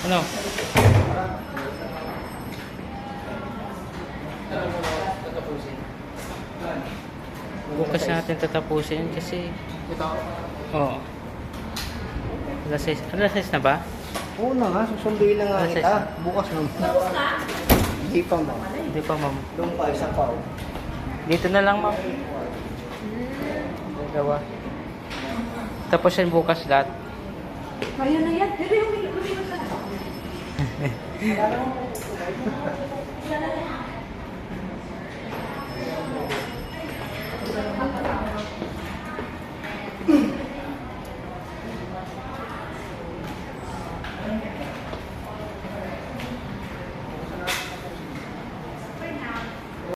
Ano? Bukas natin tatapusin kasi oo. Alas 6 na ba? Oo na nga, susunduin na nga Alas kita. 6. Bukas na. Hindi pa, ma'am. Hindi pa, ma'am. Doon pa, isa pa. Dito na lang, ma'am. Dalawa. Tapos yan bukas lahat. Kaya na yan. Pero yung lumipas na.